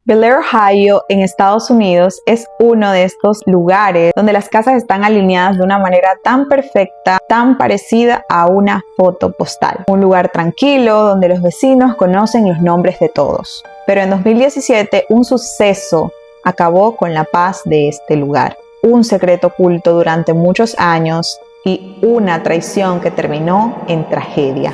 Bel Air, Ohio, en Estados Unidos, es uno de estos lugares donde las casas están alineadas de una manera tan perfecta, tan parecida a una foto postal. Un lugar tranquilo donde los vecinos conocen los nombres de todos. Pero en 2017, un suceso acabó con la paz de este lugar. Un secreto oculto durante muchos años y una traición que terminó en tragedia.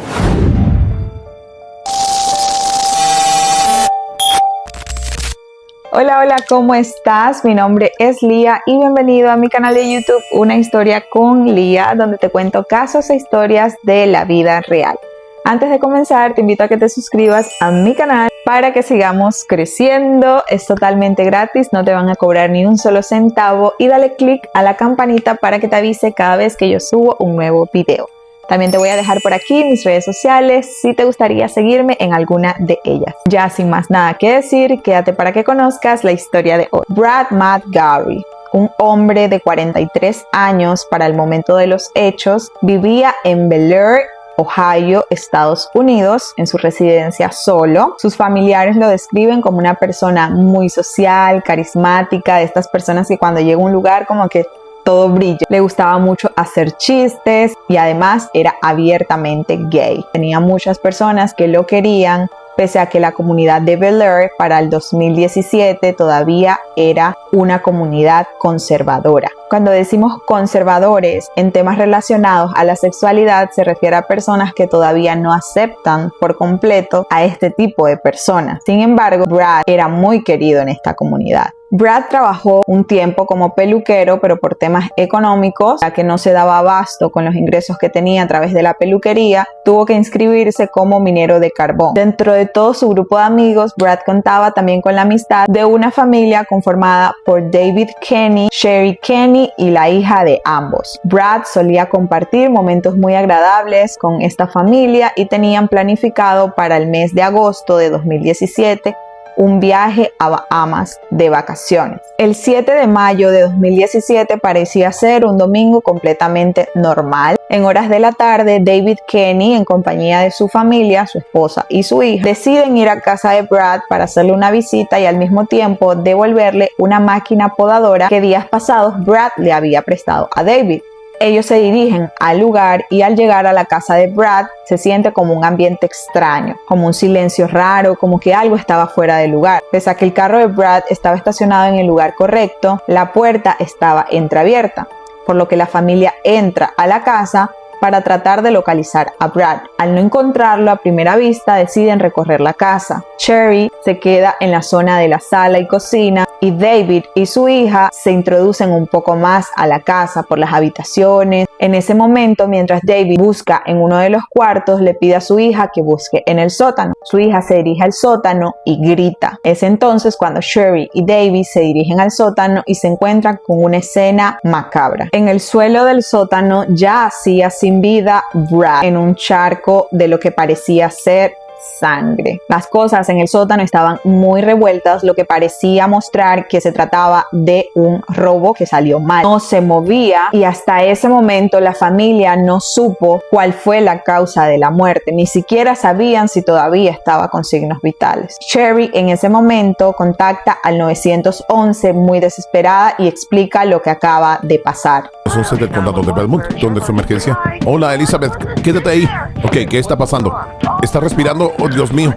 Hola, ¿cómo estás? Mi nombre es Lía y bienvenido a mi canal de YouTube Una Historia con Lía, donde te cuento casos e historias de la vida real. Antes de comenzar, te invito a que te suscribas a mi canal para que sigamos creciendo. Es totalmente gratis, no te van a cobrar ni un solo centavo y dale click a la campanita para que te avise cada vez que yo subo un nuevo video. También te voy a dejar por aquí mis redes sociales si te gustaría seguirme en alguna de ellas. Ya sin más nada que decir, quédate para que conozcas la historia de hoy. Brad Matt Garry, un hombre de 43 años para el momento de los hechos, vivía en Bel Air, Ohio, Estados Unidos, en su residencia solo. Sus familiares lo describen como una persona muy social, carismática, de estas personas que cuando llega a un lugar como que todo brilla. Le gustaba mucho hacer chistes y además era abiertamente gay. Tenía muchas personas que lo querían, pese a que la comunidad de Bel Air para el 2017 todavía era una comunidad conservadora. Cuando decimos conservadores en temas relacionados a la sexualidad, se refiere a personas que todavía no aceptan por completo a este tipo de personas. Sin embargo, Brad era muy querido en esta comunidad. Brad trabajó un tiempo como peluquero, pero por temas económicos, ya que no se daba abasto con los ingresos que tenía a través de la peluquería, tuvo que inscribirse como minero de carbón. Dentro de todo su grupo de amigos, Brad contaba también con la amistad de una familia conformada por David Kenny, Sherry Kenny y la hija de ambos. Brad solía compartir momentos muy agradables con esta familia y tenían planificado para el mes de agosto de 2017 un viaje a Bahamas de vacaciones. El 7 de mayo de 2017 parecía ser un domingo completamente normal. En horas de la tarde, David Kenny, en compañía de su familia, su esposa y su hija, deciden ir a casa de Brad para hacerle una visita y al mismo tiempo devolverle una máquina podadora que días pasados Brad le había prestado a David. Ellos se dirigen al lugar y al llegar a la casa de Brad se siente como un ambiente extraño, como un silencio raro, como que algo estaba fuera del lugar. Pese a que el carro de Brad estaba estacionado en el lugar correcto, la puerta estaba entreabierta, por lo que la familia entra a la casa para tratar de localizar a Brad. Al no encontrarlo a primera vista, deciden recorrer la casa. Sherry se queda en la zona de la sala y cocina y David y su hija se introducen un poco más a la casa por las habitaciones. En ese momento, mientras David busca en uno de los cuartos, le pide a su hija que busque en el sótano. Su hija se dirige al sótano y grita. Es entonces cuando Sherry y David se dirigen al sótano y se encuentran con una escena macabra. En el suelo del sótano yacía sin vida Brad en un charco de lo que parecía ser sangre. Las cosas en el sótano estaban muy revueltas, lo que parecía mostrar que se trataba de un robo que salió mal. No se movía y hasta ese momento la familia no supo cuál fue la causa de la muerte, ni siquiera sabían si todavía estaba con signos vitales. Sherry en ese momento contacta al 911 muy desesperada y explica lo que acaba de pasar. 11 del condado de Belmont, ¿dónde es su emergencia? Hola, Elizabeth, quédate ahí. Ok, ¿qué está pasando? Está respirando, oh Dios mío.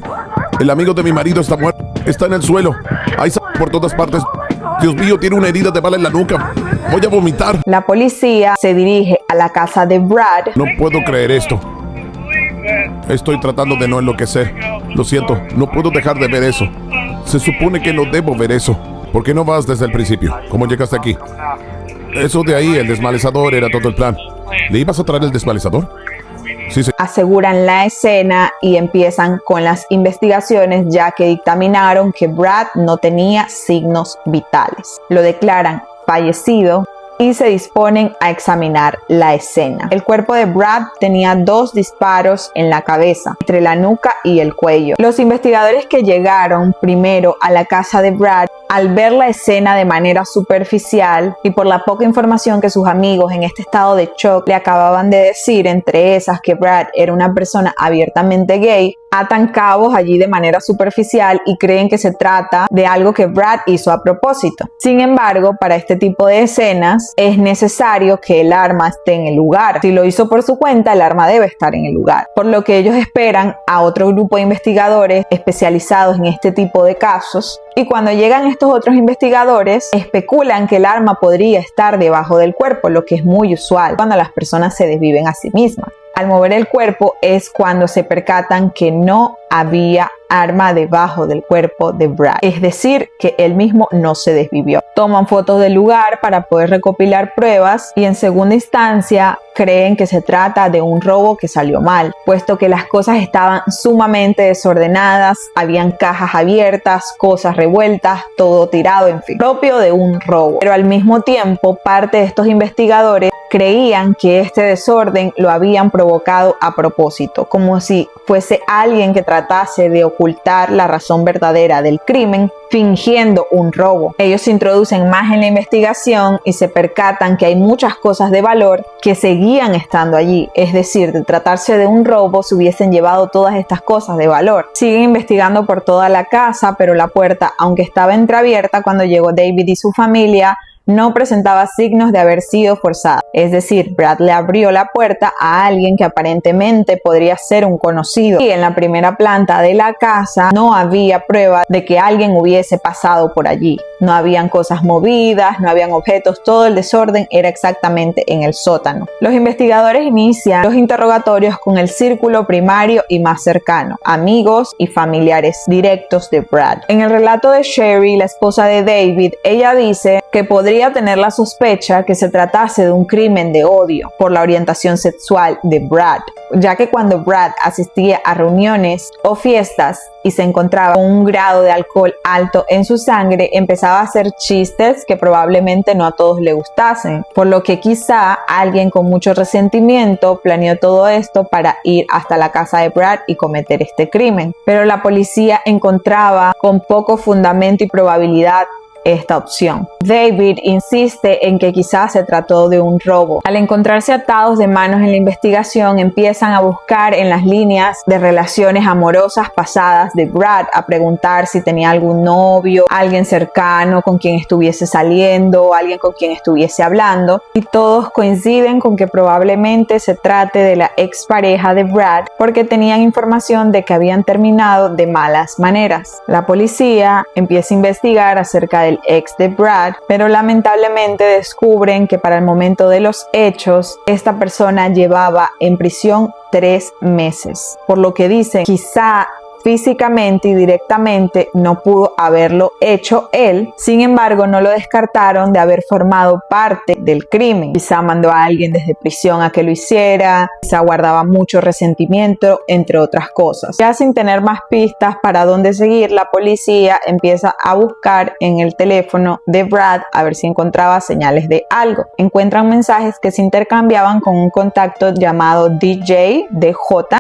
El amigo de mi marido está muerto, está en el suelo. Hay sangre por todas partes. Dios mío, tiene una herida de bala en la nuca. Voy a vomitar. La policía se dirige a la casa de Brad. No puedo creer esto. Estoy tratando de no enloquecer. Lo siento, no puedo dejar de ver eso. Se supone que no debo ver eso. ¿Por qué no vas desde el principio? ¿Cómo llegaste aquí? Eso de ahí, el desmalezador, era todo el plan. ¿Le ibas a traer el desmalezador? Sí. Aseguran la escena y empiezan con las investigaciones, ya que dictaminaron que Brad no tenía signos vitales. Lo declaran fallecido y se disponen a examinar la escena. El cuerpo de Brad tenía 2 disparos en la cabeza, entre la nuca y el cuello. Los investigadores que llegaron primero a la casa de Brad, al ver la escena de manera superficial y por la poca información que sus amigos en este estado de shock le acababan de decir, entre esas que Brad era una persona abiertamente gay, atan cabos allí de manera superficial y creen que se trata de algo que Brad hizo a propósito. Sin embargo, para este tipo de escenas es necesario que el arma esté en el lugar. Si lo hizo por su cuenta, el arma debe estar en el lugar. Por lo que ellos esperan a otro grupo de investigadores especializados en este tipo de casos. Y cuando llegan estos otros investigadores, especulan que el arma podría estar debajo del cuerpo, lo que es muy usual cuando las personas se desviven a sí mismas. Al mover el cuerpo es cuando se percatan que no había arma debajo del cuerpo de Brad, es decir, que él mismo no se desvivió. Toman fotos del lugar para poder recopilar pruebas y en segunda instancia creen que se trata de un robo que salió mal, puesto que las cosas estaban sumamente desordenadas, habían cajas abiertas, cosas revueltas, todo tirado, en fin, propio de un robo. Pero al mismo tiempo, parte de estos investigadores creían que este desorden lo habían provocado a propósito, como si fuese alguien que tratase de ocultar la razón verdadera del crimen, fingiendo un robo. Ellos se introducen más en la investigación y se percatan que hay muchas cosas de valor que seguían estando allí, es decir, de tratarse de un robo se hubiesen llevado todas estas cosas de valor. Siguen investigando por toda la casa, pero la puerta, aunque estaba entreabierta cuando llegó David y su familia, no presentaba signos de haber sido forzada. Es decir, Brad le abrió la puerta a alguien que aparentemente podría ser un conocido. Y en la primera planta de la casa no había prueba de que alguien hubiese pasado por allí. No habían cosas movidas, no habían objetos, todo el desorden era exactamente en el sótano. Los investigadores inician los interrogatorios con el círculo primario y más cercano, amigos y familiares directos de Brad. En el relato de Sherry, la esposa de David, ella dice que podría tener la sospecha que se tratase de un crimen de odio por la orientación sexual de Brad, ya que cuando Brad asistía a reuniones o fiestas y se encontraba con un grado de alcohol alto en su sangre, empezaba a hacer chistes que probablemente no a todos le gustasen, por lo que quizá alguien con mucho resentimiento planeó todo esto para ir hasta la casa de Brad y cometer este crimen. Pero la policía encontraba con poco fundamento y probabilidad esta opción. David insiste en que quizás se trató de un robo. Al encontrarse atados de manos en la investigación, empiezan a buscar en las líneas de relaciones amorosas pasadas de Brad, a preguntar si tenía algún novio, alguien cercano con quien estuviese saliendo, alguien con quien estuviese hablando, y todos coinciden con que probablemente se trate de la expareja de Brad, porque tenían información de que habían terminado de malas maneras. La policía empieza a investigar acerca del ex de Brad, pero lamentablemente descubren que para el momento de los hechos, esta persona llevaba en prisión 3 meses, por lo que dicen quizá físicamente y directamente no pudo haberlo hecho él, sin embargo no lo descartaron de haber formado parte del crimen. Quizá mandó a alguien desde prisión a que lo hiciera, quizá guardaba mucho resentimiento, entre otras cosas. Ya sin tener más pistas para dónde seguir, la policía empieza a buscar en el teléfono de Brad a ver si encontraba señales de algo. Encuentran mensajes que se intercambiaban con un contacto llamado DJ,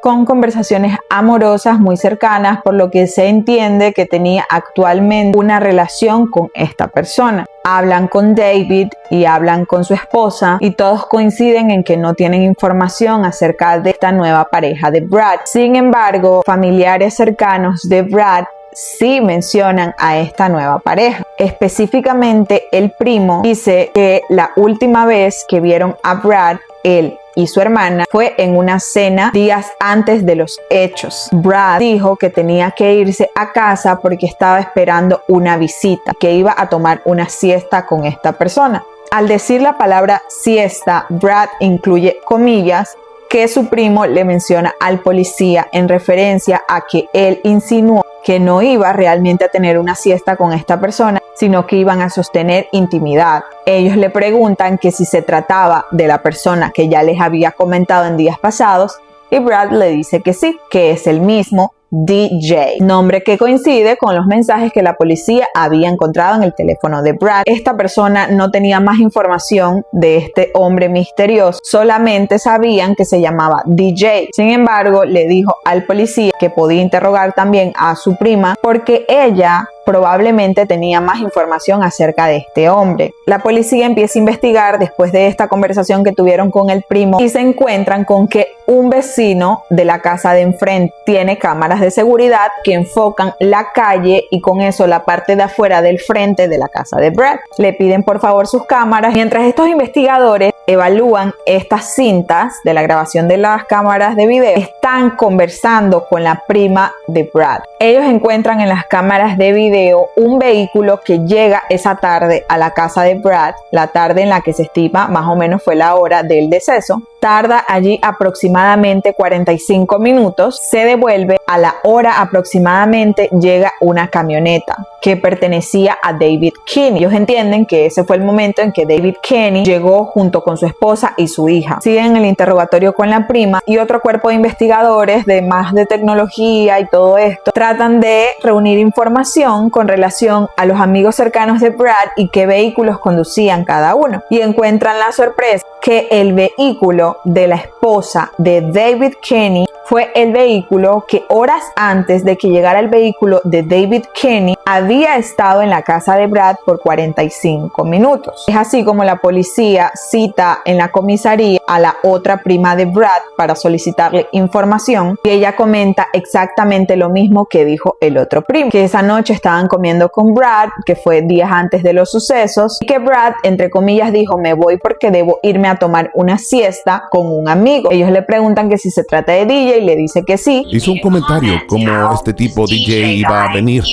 con conversaciones amorosas muy cercanas, por lo que se entiende que tenía actualmente una relación con esta persona. Hablan con David y hablan con su esposa y todos coinciden en que no tienen información acerca de esta nueva pareja de Brad. Sin embargo, familiares cercanos de Brad sí mencionan a esta nueva pareja. Específicamente, el primo dice que la última vez que vieron a Brad, él y su hermana fue en una cena días antes de los hechos. Brad dijo que tenía que irse a casa porque estaba esperando una visita, que iba a tomar una siesta con esta persona. Al decir la palabra siesta, Brad incluye comillas que su primo le menciona al policía en referencia a que él insinuó que no iba realmente a tener una siesta con esta persona, sino que iban a sostener intimidad. Ellos le preguntan que si se trataba de la persona que ya les había comentado en días pasados, y Brad le dice que sí, que es el mismo DJ, nombre que coincide con los mensajes que la policía había encontrado en el teléfono de Brad. Esta persona no tenía más información de este hombre misterioso, solamente sabían que se llamaba DJ. Sin embargo, le dijo al policía que podía interrogar también a su prima porque ella probablemente tenía más información acerca de este hombre. La policía empieza a investigar después de esta conversación que tuvieron con el primo y se encuentran con que un vecino de la casa de enfrente. Tiene cámaras de seguridad que enfocan la calle y con eso la parte de afuera del frente de la casa de Brad. Le piden por favor sus cámaras mientras estos investigadores evalúan estas cintas de la grabación de las cámaras de video. Están conversando con la prima de Brad. Ellos encuentran en las cámaras de video un vehículo que llega esa tarde a la casa de Brad, la tarde en la que se estima más o menos fue la hora del deceso. Tarda allí aproximadamente 45 minutos, se devuelve, a la hora aproximadamente llega una camioneta que pertenecía a David Kinney. Ellos entienden que ese fue el momento en que David Kinney llegó junto con su esposa y su hija. Siguen el interrogatorio con la prima y otro cuerpo de investigadores de tecnología y todo esto tratan de reunir información con relación a los amigos cercanos de Brad y qué vehículos conducían cada uno, y encuentran la sorpresa que el vehículo de la esposa de David Kinney fue el vehículo que horas antes de que llegara el vehículo de David Kinney había estado en la casa de Brad por 45 minutos. Es así como la policía cita en la comisaría a la otra prima de Brad para solicitarle información y ella comenta exactamente lo mismo que dijo el otro primo, que esa noche estaban comiendo con Brad, que fue días antes de los sucesos, y que Brad, entre comillas, dijo: me voy porque debo irme a tomar una siesta con un amigo. Ellos le preguntan que si se trata de DJ y le dice que sí. Hizo un comentario como este tipo DJ iba a venir.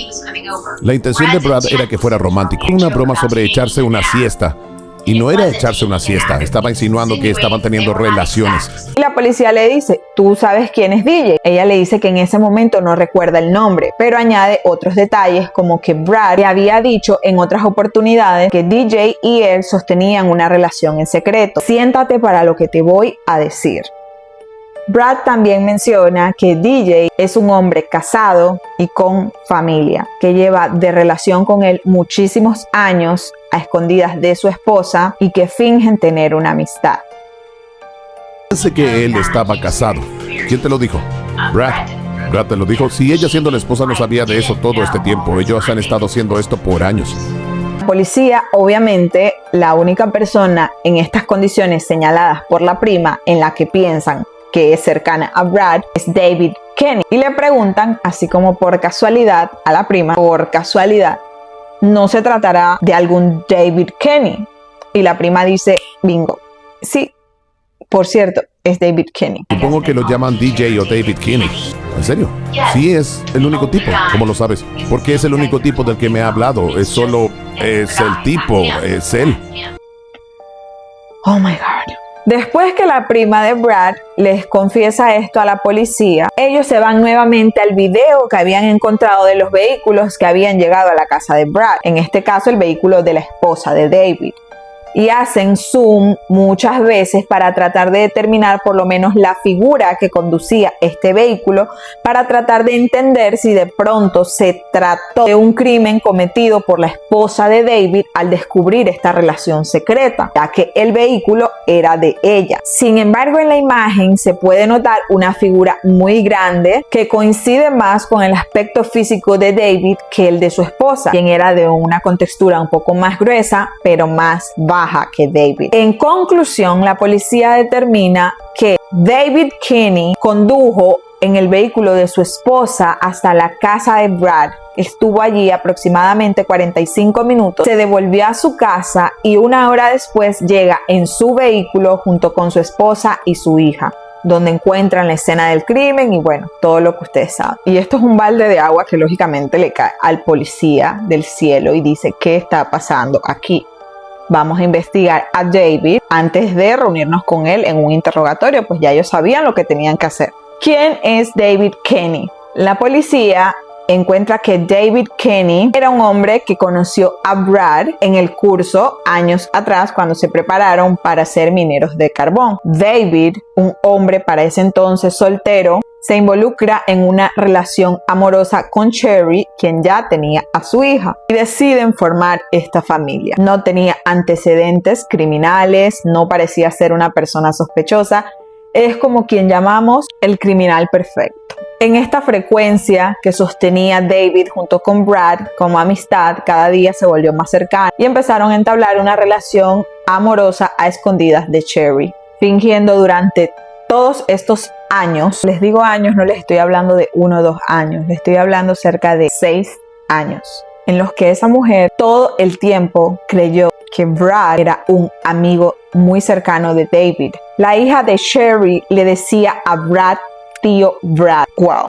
La intención de Brad era que fuera romántico, una broma sobre echarse una siesta. Y no era echarse una siesta, estaba insinuando que estaban teniendo relaciones. Y la policía le dice: ¿tú sabes quién es DJ? Ella le dice que en ese momento no recuerda el nombre, pero añade otros detalles como que Brad le había dicho en otras oportunidades que DJ y él sostenían una relación en secreto. Siéntate para lo que te voy a decir. Brad también menciona que DJ es un hombre casado y con familia, que lleva de relación con él muchísimos años a escondidas de su esposa y que fingen tener una amistad. Pensé que él estaba casado. ¿Quién te lo dijo? Brad. Brad te lo dijo. Si ella, siendo la esposa, no sabía de eso todo este tiempo. Ellos han estado haciendo esto por años. La policía, obviamente, la única persona en estas condiciones señaladas por la prima en la que piensan que es cercana a Brad es David Kinney, y le preguntan, así como por casualidad, a la prima, por casualidad, ¿no se tratará de algún David Kinney? Y la prima dice: bingo, sí, por cierto, es David Kinney. Supongo que lo llaman DJ o David Kinney. ¿En serio? Sí, es el único tipo. ¿Cómo lo sabes? Porque es el único tipo del que me ha hablado. Es el tipo, es él. Oh my God. Después que la prima de Brad les confiesa esto a la policía, ellos se van nuevamente al video que habían encontrado de los vehículos que habían llegado a la casa de Brad, en este caso el vehículo de la esposa de David, y hacen zoom muchas veces para tratar de determinar por lo menos la figura que conducía este vehículo, para tratar de entender si de pronto se trató de un crimen cometido por la esposa de David al descubrir esta relación secreta, ya que el vehículo era de ella. Sin embargo, en la imagen se puede notar una figura muy grande que coincide más con el aspecto físico de David que el de su esposa, quien era de una contextura un poco más gruesa pero más baja que David. En conclusión, la policía determina que David Kinney condujo en el vehículo de su esposa hasta la casa de Brad. Estuvo allí aproximadamente 45 minutos, se devolvió a su casa y una hora después llega en su vehículo junto con su esposa y su hija, donde encuentran la escena del crimen y bueno, todo lo que ustedes saben. Y esto es un balde de agua que lógicamente le cae al policía del cielo y dice: ¿qué está pasando aquí? Vamos a investigar a David antes de reunirnos con él en un interrogatorio, pues ya ellos sabían lo que tenían que hacer. ¿Quién es David Kinney? La policía encuentra que David Kinney era un hombre que conoció a Brad en el curso años atrás cuando se prepararon para ser mineros de carbón. David, un hombre para ese entonces soltero, se involucra en una relación amorosa con Cherry, quien ya tenía a su hija, y deciden formar esta familia. No tenía antecedentes criminales, no parecía ser una persona sospechosa, es como quien llamamos el criminal perfecto. En esta frecuencia que sostenía David junto con Brad como amistad, cada día se volvió más cercana y empezaron a entablar una relación amorosa a escondidas de Cherry, fingiendo durante todos estos años, les digo años, no les estoy hablando de 1 o 2 años, les estoy hablando cerca de 6 años, en los que esa mujer todo el tiempo creyó que Brad era un amigo muy cercano de David. La hija de Sherry le decía a Brad, tío Brad. Wow.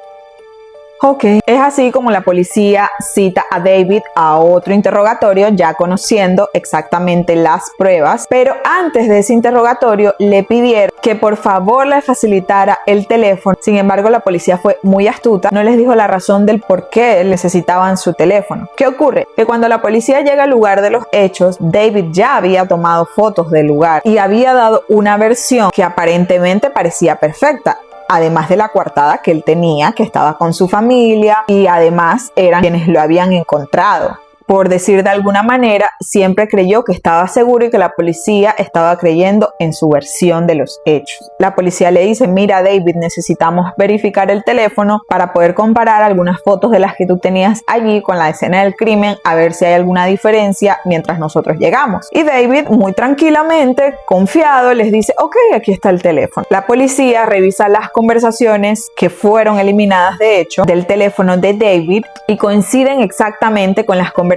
Ok, es así como la policía cita a David a otro interrogatorio, ya conociendo exactamente las pruebas, pero antes de ese interrogatorio le pidieron que por favor le facilitara el teléfono. Sin embargo, la policía fue muy astuta, no les dijo la razón del por qué necesitaban su teléfono. ¿Qué ocurre? Que cuando la policía llega al lugar de los hechos, David ya había tomado fotos del lugar y había dado una versión que aparentemente parecía perfecta. Además de la coartada que él tenía, que estaba con su familia y además eran quienes lo habían encontrado. Por decir de alguna manera, siempre creyó que estaba seguro y que la policía estaba creyendo en su versión de los hechos. La policía le dice, mira David, necesitamos verificar el teléfono para poder comparar algunas fotos de las que tú tenías allí con la escena del crimen, a ver si hay alguna diferencia mientras nosotros llegamos. Y David, muy tranquilamente, confiado, les dice, ok, aquí está el teléfono. La policía revisa las conversaciones que fueron eliminadas de hecho del teléfono de David y coinciden exactamente con las conversaciones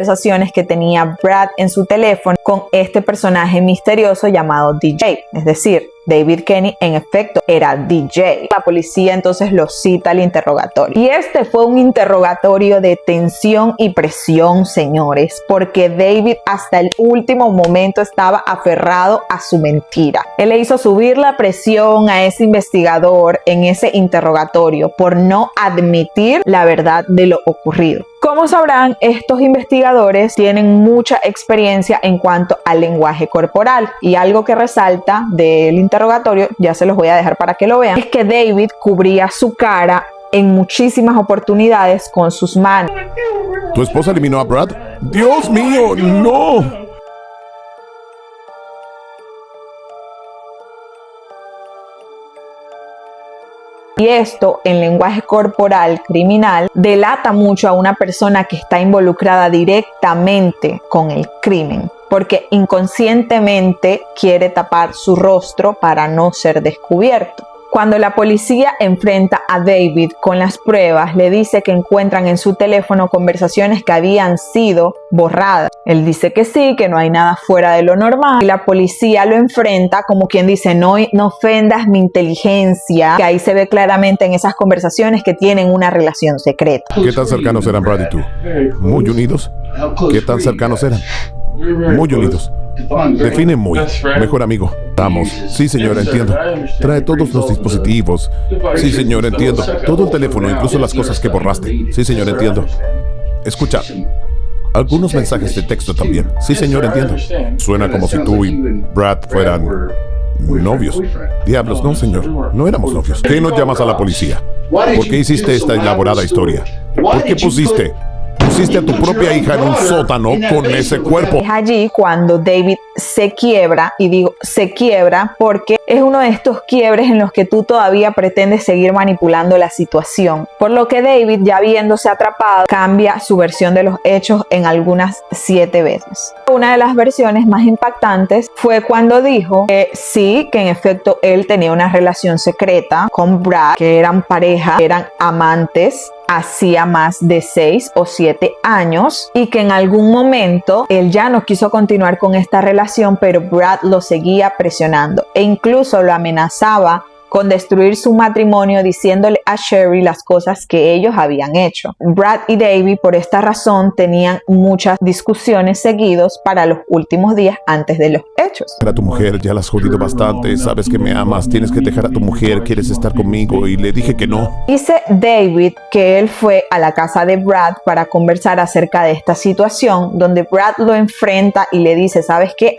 que tenía Brad en su teléfono con este personaje misterioso llamado DJ. Es decir, David Kenny en efecto era DJ. La policía entonces lo cita al interrogatorio. Y este fue un interrogatorio de tensión y presión, señores, porque David hasta el último momento estaba aferrado a su mentira. Él le hizo subir la presión a ese investigador en ese interrogatorio por no admitir la verdad de lo ocurrido. Como sabrán, estos investigadores tienen mucha experiencia en cuanto al lenguaje corporal y algo que resalta del interrogatorio, ya se los voy a dejar para que lo vean, es que David cubría su cara en muchísimas oportunidades con sus manos. ¿Tu esposa eliminó a Brad? ¡Dios mío, no! Y esto en lenguaje corporal criminal delata mucho a una persona que está involucrada directamente con el crimen, porque inconscientemente quiere tapar su rostro para no ser descubierto. Cuando la policía enfrenta a David con las pruebas, le dice que encuentran en su teléfono conversaciones que habían sido borradas. Él dice que sí, que no hay nada fuera de lo normal. Y la policía lo enfrenta como quien dice, no ofendas mi inteligencia, que ahí se ve claramente en esas conversaciones que tienen una relación secreta. ¿Qué tan cercanos eran Brad y tú? ¿Muy unidos? ¿Qué tan cercanos eran? Muy unidos. Define muy. Mejor amigo. Vamos. Sí, señora, entiendo. Trae todos los dispositivos. Sí, señor, entiendo. Todo el teléfono, incluso las cosas que borraste. Sí, señor, entiendo. Escucha. Algunos mensajes de texto también. Sí, señor, entiendo. Suena como si tú y Brad fueran novios. Diablos, no, señor. No éramos novios. ¿Qué no llamas a la policía? ¿Por qué hiciste esta elaborada historia? ¿Por qué pusiste a tu propia hija en un sótano con ese cuerpo? Es allí cuando David se quiebra, y digo se quiebra porque es uno de estos quiebres en los que tú todavía pretendes seguir manipulando la situación. Por lo que David, ya viéndose atrapado, cambia su versión de los hechos en algunas 7 veces. Una de las versiones más impactantes fue cuando dijo que sí, que en efecto él tenía una relación secreta con Brad, que eran pareja, eran amantes hacía más de 6 o 7 años y que en algún momento él ya no quiso continuar con esta relación, pero Brad lo seguía presionando e incluso lo amenazaba con destruir su matrimonio diciéndole a Sherry las cosas que ellos habían hecho. Brad y David por esta razón tenían muchas discusiones seguidos para los últimos días antes de los hechos. A tu mujer ya la has jodido bastante, sabes que me amas, tienes que dejar a tu mujer, quieres estar conmigo, y le dije que no. Dice David que él fue a la casa de Brad para conversar acerca de esta situación, donde Brad lo enfrenta y le dice, ¿sabes qué?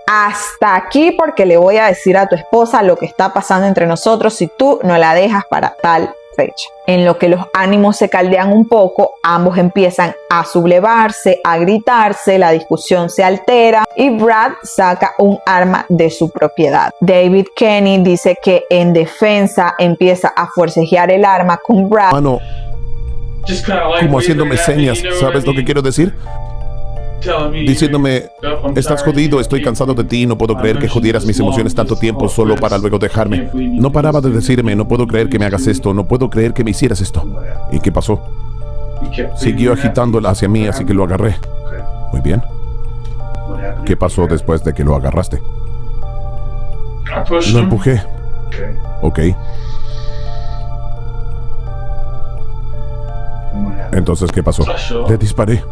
Hasta aquí porque le voy a decir a tu esposa lo que está pasando entre nosotros si tú no la dejas para tal fecha. En lo que los ánimos se caldean un poco, ambos empiezan a sublevarse, a gritarse, la discusión se altera y Brad saca un arma de su propiedad. David Kenny dice que en defensa empieza a forcejear el arma con Brad. Mano, como haciéndome señas, ¿sabes lo que quiero decir? Diciéndome, Estás jodido, estoy cansado de ti, no puedo creer que jodieras mis emociones tanto tiempo solo para luego dejarme. No paraba de decirme, no puedo creer que me hagas esto, no puedo creer que me hicieras esto. ¿Y qué pasó? Siguió agitándola hacia mí, así que lo agarré. Muy bien. ¿Qué pasó después de que lo agarraste? Lo empujé. Ok. Entonces, ¿qué pasó? Le disparé.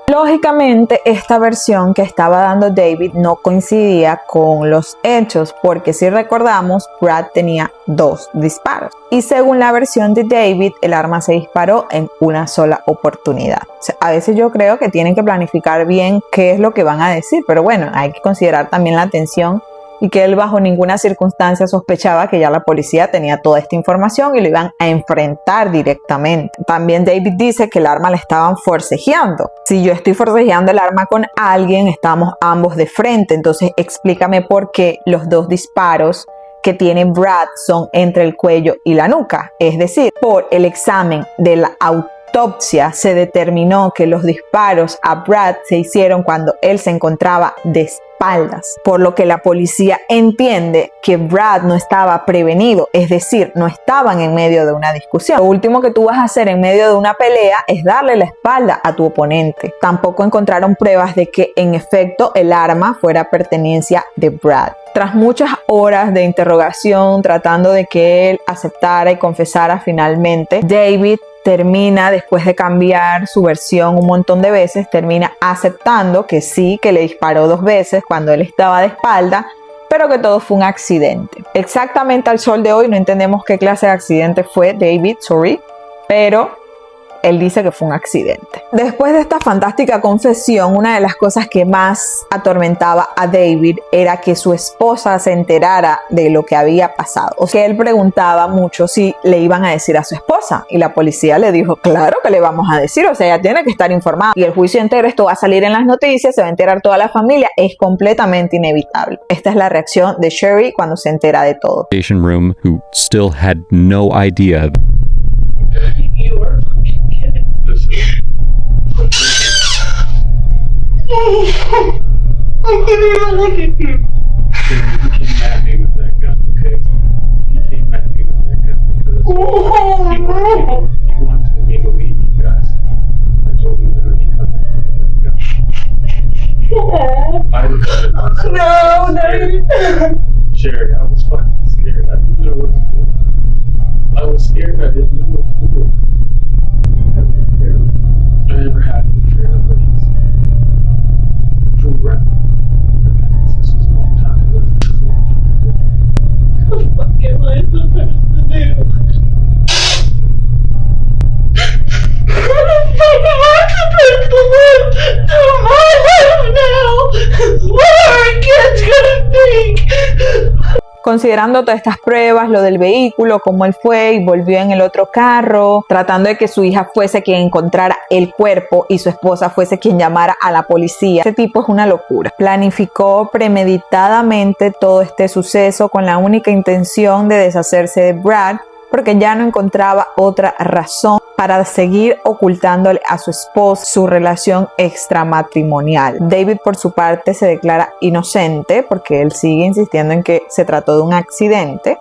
Lógicamente, esta versión que estaba dando David no coincidía con los hechos, porque si recordamos, Brad tenía 2 disparos. Y según la versión de David, el arma se disparó en una sola oportunidad. O sea, a veces yo creo que tienen que planificar bien qué es lo que van a decir, pero bueno, hay que considerar también la tensión y que él bajo ninguna circunstancia sospechaba que ya la policía tenía toda esta información y lo iban a enfrentar directamente. También David dice que el arma la estaban forcejeando. Si yo estoy forcejeando el arma con alguien, estamos ambos de frente, entonces explícame por qué los 2 disparos que tiene Brad son entre el cuello y la nuca. Es decir, por el examen de la autopsia se determinó que los disparos a Brad se hicieron cuando él se encontraba de espaldas, por lo que la policía entiende que Brad no estaba prevenido, es decir, no estaban en medio de una discusión. Lo último que tú vas a hacer en medio de una pelea es darle la espalda a tu oponente. Tampoco encontraron pruebas de que en efecto el arma fuera pertenencia de Brad. Tras muchas horas de interrogación, tratando de que él aceptara y confesara finalmente, David termina, después de cambiar su versión un montón de veces, termina aceptando que sí, que le disparó 2 veces cuando él estaba de espalda, pero que todo fue un accidente. Exactamente al sol de hoy no entendemos qué clase de accidente fue David, pero él dice que fue un accidente. Después de esta fantástica confesión, una de las cosas que más atormentaba a David era que su esposa se enterara de lo que había pasado. O sea, él preguntaba mucho si le iban a decir a su esposa y la policía le dijo, claro que le vamos a decir, o sea, ella tiene que estar informada. Y el juicio entero, esto va a salir en las noticias, se va a enterar toda la familia, es completamente inevitable. Esta es la reacción de Sherry cuando se entera de todo. Room who still had no idea. I didn't even look at you. He came at me with that gun, okay? He came at me with that gun because he wants me to leave you guys. I told him that he come at me with that gun. I was no. Sherry, I was fucking scared. I didn't know what to do. I was scared. I didn't know what to do. I never had to fear, but he's full breath. This was a long time ago. This was a long time ago. What the fuck am I supposed to do? What the fuck am I supposed to live to my life now? What are our kids gonna think? Considerando todas estas pruebas, lo del vehículo, cómo él fue y volvió en el otro carro, tratando de que su hija fuese quien encontrara el cuerpo y su esposa fuese quien llamara a la policía. Este tipo es una locura. Planificó premeditadamente todo este suceso con la única intención de deshacerse de Brad, porque ya no encontraba otra razón para seguir ocultándole a su esposa su relación extramatrimonial. David, por su parte, se declara inocente porque él sigue insistiendo en que se trató de un accidente,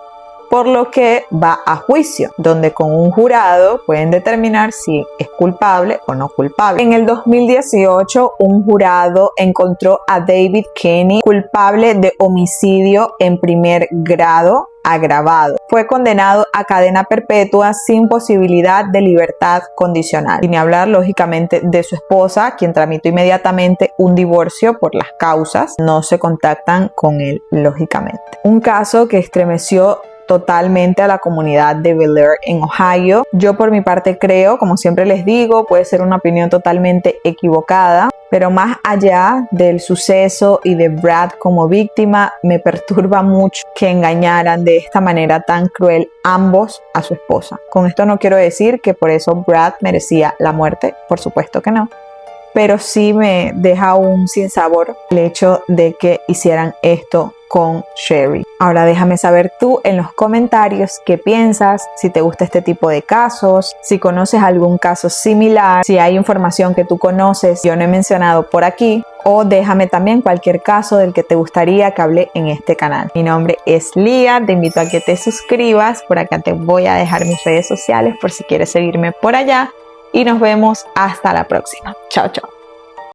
por lo que va a juicio, donde con un jurado pueden determinar si es culpable o no culpable. En el 2018, un jurado encontró a David Kenny culpable de homicidio en primer grado agravado. Fue condenado a cadena perpetua sin posibilidad de libertad condicional. Sin hablar, lógicamente, de su esposa, quien tramitó inmediatamente un divorcio por las causas. No se contactan con él, lógicamente. Un caso que estremeció totalmente a la comunidad de Bel Air en Ohio. Yo por mi parte creo, como siempre les digo, puede ser una opinión totalmente equivocada, pero más allá del suceso y de Brad como víctima, me perturba mucho que engañaran de esta manera tan cruel ambos a su esposa. Con esto no quiero decir que por eso Brad merecía la muerte, por supuesto que no, pero sí me deja un sinsabor el hecho de que hicieran esto con Sherry. Ahora déjame saber tú en los comentarios qué piensas, si te gusta este tipo de casos, si conoces algún caso similar, si hay información que tú conoces yo no he mencionado por aquí, o déjame también cualquier caso del que te gustaría que hable en este canal. Mi nombre es Lía, te invito a que te suscribas, por acá te voy a dejar mis redes sociales por si quieres seguirme por allá y nos vemos hasta la próxima. Chao, chao.